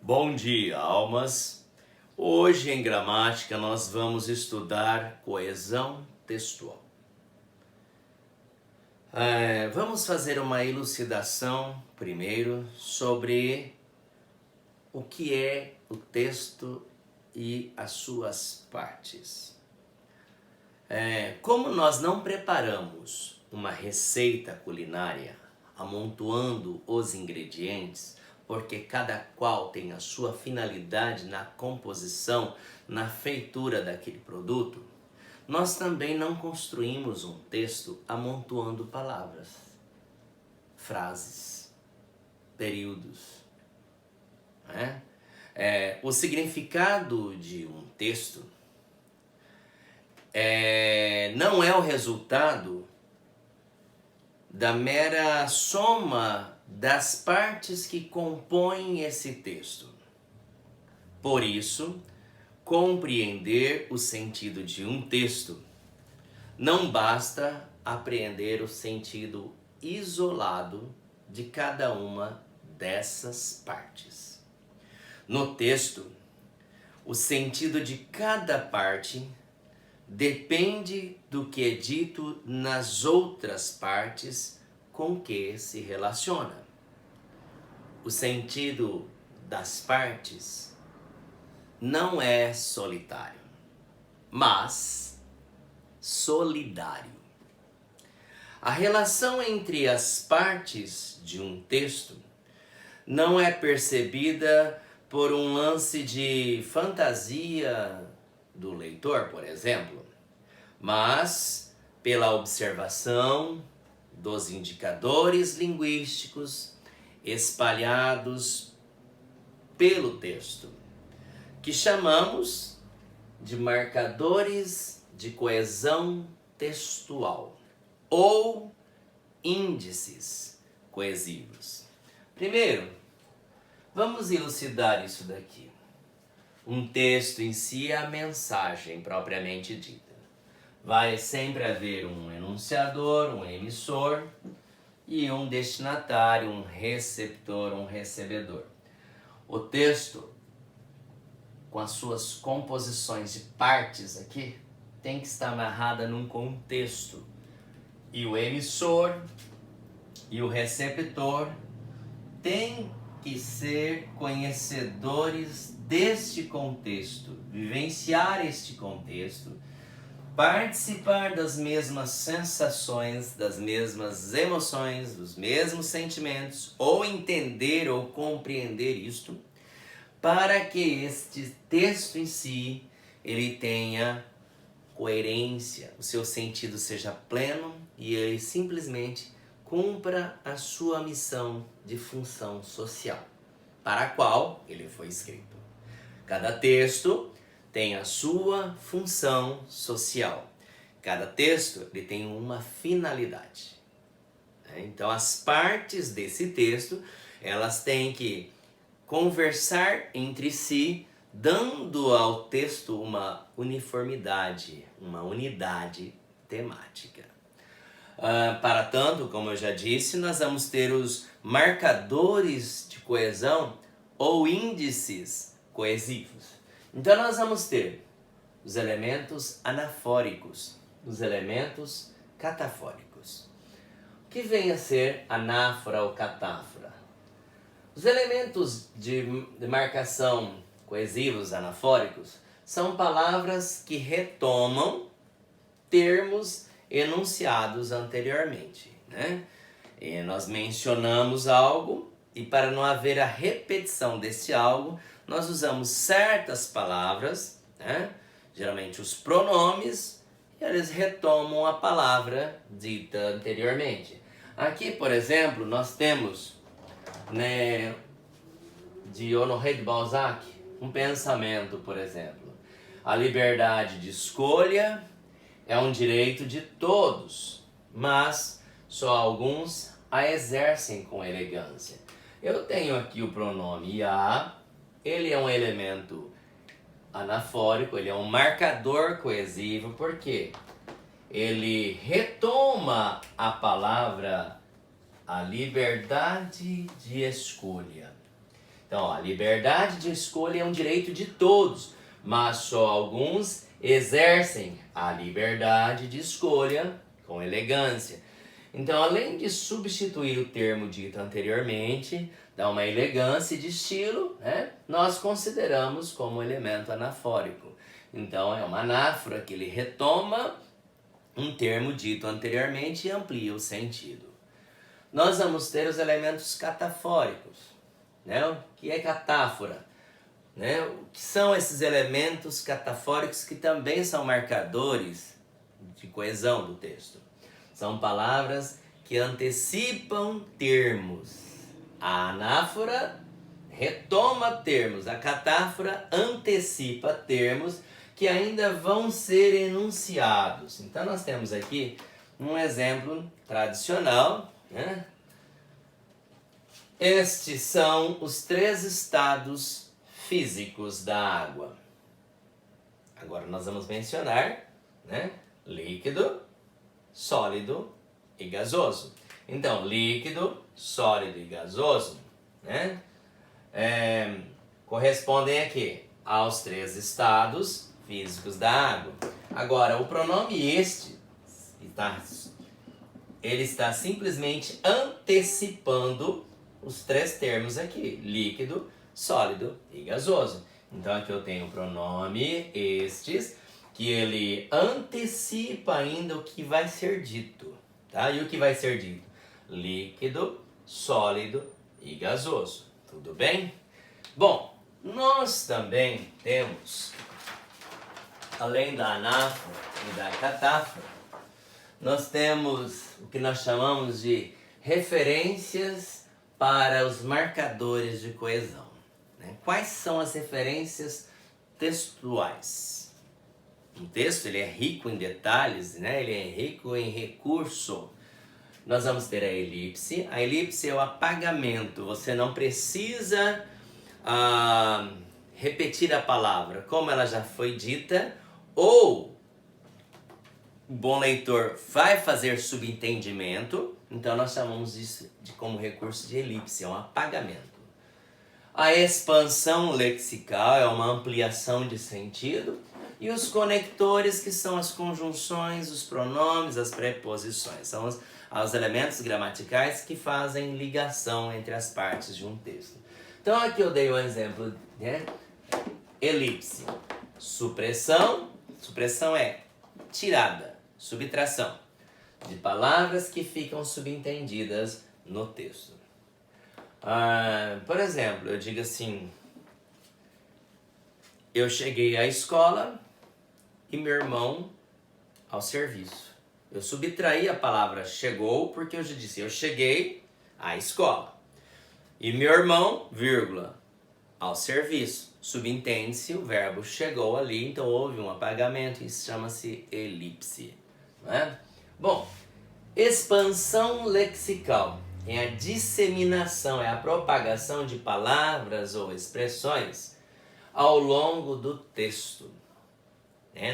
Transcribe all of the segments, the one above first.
Bom dia, almas! Hoje em gramática nós vamos estudar coesão textual. Vamos fazer uma elucidação primeiro sobre o que é o texto e as suas partes. Como nós não preparamos uma receita culinária amontoando os ingredientes, porque cada qual tem a sua finalidade na composição, na feitura daquele produto, nós também não construímos um texto amontoando palavras, frases, períodos. O significado de um texto não é o resultado da mera soma das partes que compõem esse texto. Por isso, compreender o sentido de um texto não basta apreender o sentido isolado de cada uma dessas partes. No texto, o sentido de cada parte depende do que é dito nas outras partes com que se relaciona. O sentido das partes não é solitário, mas solidário. A relação entre as partes de um texto não é percebida por um lance de fantasia do leitor, por exemplo, mas pela observação dos indicadores linguísticos espalhados pelo texto, que chamamos de marcadores de coesão textual ou índices coesivos. Primeiro, vamos elucidar isso daqui. Um texto em si é a mensagem propriamente dita. Vai sempre haver um enunciador, um emissor e um destinatário, um receptor, um recebedor. O texto, com as suas composições de partes aqui, tem que estar amarrada num contexto. E o emissor e o receptor têm que ser conhecedores deste contexto, vivenciar este contexto, participar das mesmas sensações, das mesmas emoções, dos mesmos sentimentos, ou entender ou compreender isto, para que este texto em si, ele tenha coerência, o seu sentido seja pleno e ele simplesmente cumpra a sua missão de função social, para a qual ele foi escrito. Cada texto tem a sua função social. Cada texto ele tem uma finalidade. Então as partes desse texto, elas têm que conversar entre si, dando ao texto uma uniformidade, uma unidade temática. Para tanto, como eu já disse, nós vamos ter os marcadores de coesão ou índices coesivos. Então nós vamos ter os elementos anafóricos, os elementos catafóricos. O que vem a ser anáfora ou catáfora? Os elementos de marcação coesivos anafóricos são palavras que retomam termos enunciados anteriormente, E nós mencionamos algo e para não haver a repetição desse algo, nós usamos certas palavras, geralmente os pronomes, e eles retomam a palavra dita anteriormente. Aqui, por exemplo, nós temos de Honoré de Balzac, um pensamento, por exemplo. A liberdade de escolha é um direito de todos, mas só alguns a exercem com elegância. Eu tenho aqui o pronome a, ele é um elemento anafórico, ele é um marcador coesivo, porque ele retoma a palavra a liberdade de escolha. Então, ó, a liberdade de escolha é um direito de todos, mas só alguns exercem a liberdade de escolha com elegância. Então, além de substituir o termo dito anteriormente, dar uma elegância de estilo, né, nós consideramos como elemento anafórico. Então, é uma anáfora que ele retoma um termo dito anteriormente e amplia o sentido. Nós vamos ter os elementos catafóricos, né? O que é catáfora? Né? O que são esses elementos catafóricos que também são marcadores de coesão do texto? São palavras que antecipam termos. A anáfora retoma termos, a catáfora antecipa termos que ainda vão ser enunciados. Então nós temos aqui um exemplo tradicional, né? Estes são os 3 estados físicos da água. Agora nós vamos mencionar, né, líquido, sólido e gasoso. Então, líquido, sólido e gasoso, né, correspondem aqui aos 3 estados físicos da água. Agora, o pronome este ele está simplesmente antecipando os 3 termos aqui, líquido, sólido e gasoso. Então aqui eu tenho o pronome estes, que ele antecipa ainda o que vai ser dito, tá? E o que vai ser dito? Líquido, sólido e gasoso. Tudo bem? Bom, nós também temos, além da anáfora e da catáfora, nós temos o que nós chamamos de referências para os marcadores de coesão. Né? Quais são as referências textuais? Um texto ele é rico em detalhes, né? Ele é rico em recurso. Nós vamos ter a elipse. A elipse é o apagamento. Você não precisa repetir a palavra como ela já foi dita, ou o bom leitor vai fazer subentendimento. Então nós chamamos isso de como recurso de elipse, é um apagamento. A expansão lexical é uma ampliação de sentido. E os conectores, que são as conjunções, os pronomes, as preposições. São os elementos gramaticais que fazem ligação entre as partes de um texto. Então aqui eu dei um exemplo, né? Elipse. Supressão. Supressão é tirada, subtração de palavras que ficam subentendidas no texto. Por exemplo, eu digo assim: eu cheguei à escola e meu irmão ao serviço. Eu subtraí a palavra chegou porque eu já disse eu cheguei à escola. E meu irmão, vírgula, ao serviço. Subentende-se, o verbo chegou ali, então houve um apagamento, isso chama-se elipse. Não é? Bom, expansão lexical é a disseminação, é a propagação de palavras ou expressões ao longo do texto.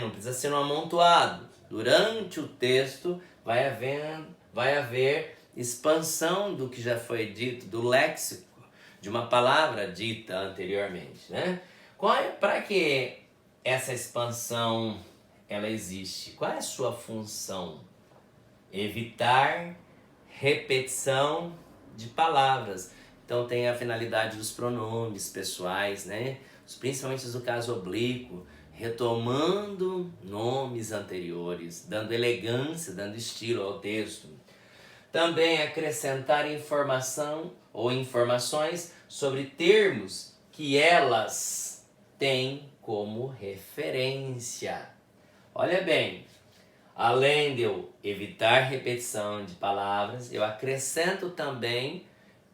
Não precisa ser um amontoado. Durante o texto vai haver expansão do que já foi dito, do léxico, de uma palavra dita anteriormente. Né? Para que essa expansão ela existe? Qual é a sua função? Evitar repetição de palavras. Então tem a finalidade dos pronomes pessoais, né? Principalmente no caso oblíquo, retomando nomes anteriores, dando elegância, dando estilo ao texto. Também acrescentar informação ou informações sobre termos que elas têm como referência. Olha bem, além de eu evitar repetição de palavras, eu acrescento também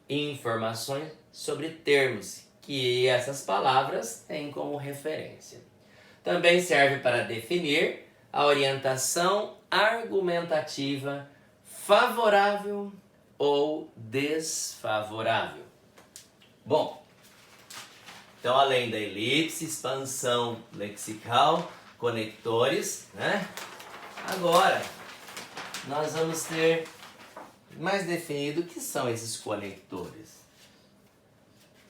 informações sobre termos que essas palavras têm como referência. Também serve para definir a orientação argumentativa favorável ou desfavorável. Bom, então além da elipse, expansão lexical, conectores, né? Agora nós vamos ter mais definido o que são esses conectores.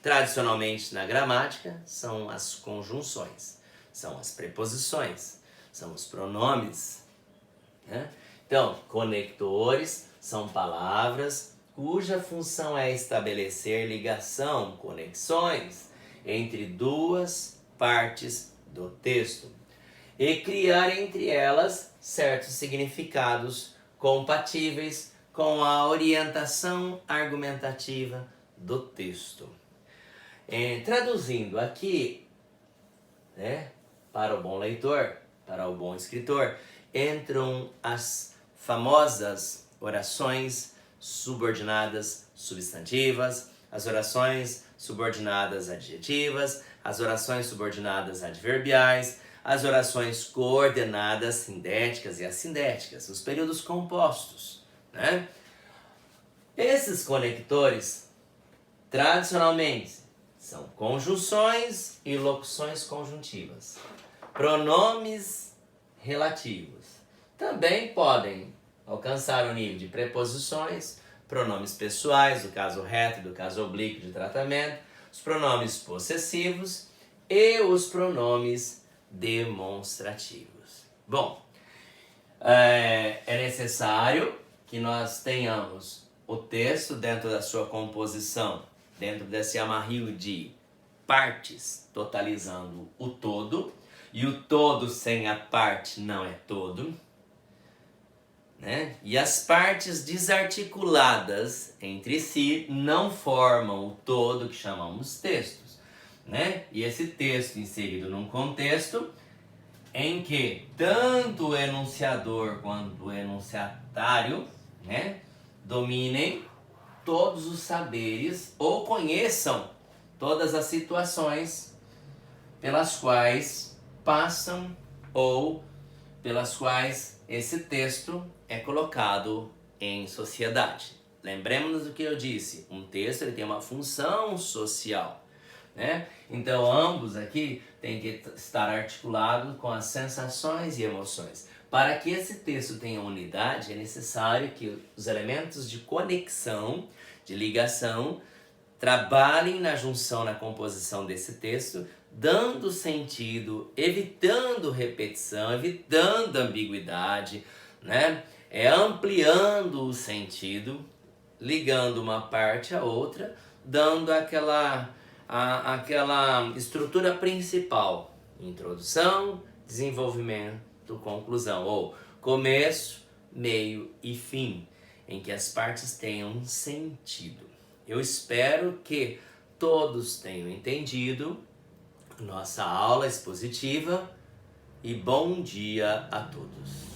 Tradicionalmente na gramática são as conjunções, são as preposições, são os pronomes, né? Então, conectores são palavras cuja função é estabelecer ligação, conexões entre duas partes do texto e criar entre elas certos significados compatíveis com a orientação argumentativa do texto. Traduzindo aqui, né, para o bom leitor, para o bom escritor, entram as famosas orações subordinadas substantivas, as orações subordinadas adjetivas, as orações subordinadas adverbiais, as orações coordenadas sindéticas e assindéticas, os períodos compostos, né? Esses conectores, tradicionalmente, são conjunções e locuções conjuntivas, pronomes relativos. Também podem alcançar o nível de preposições, pronomes pessoais, do caso reto e do caso oblíquo de tratamento, os pronomes possessivos e os pronomes demonstrativos. Bom, é necessário que nós tenhamos o texto dentro da sua composição, dentro desse amarrio de partes, totalizando o todo, e o todo sem a parte não é todo, né? E as partes desarticuladas entre si não formam o todo que chamamos textos, né? E esse texto inserido num contexto em que tanto o enunciador quanto o enunciatário, né, dominem todos os saberes ou conheçam todas as situações pelas quais passam ou pelas quais esse texto é colocado em sociedade. Lembremos do que eu disse, um texto ele tem uma função social, né? Então ambos aqui têm que estar articulados com as sensações e emoções. Para que esse texto tenha unidade, é necessário que os elementos de conexão, de ligação, trabalhem na junção, na composição desse texto, dando sentido, evitando repetição, evitando ambiguidade, né? Ampliando o sentido, ligando uma parte à outra, dando aquela estrutura principal: introdução, desenvolvimento, conclusão, ou começo, meio e fim, em que as partes tenham sentido. Eu espero que todos tenham entendido nossa aula expositiva e bom dia a todos.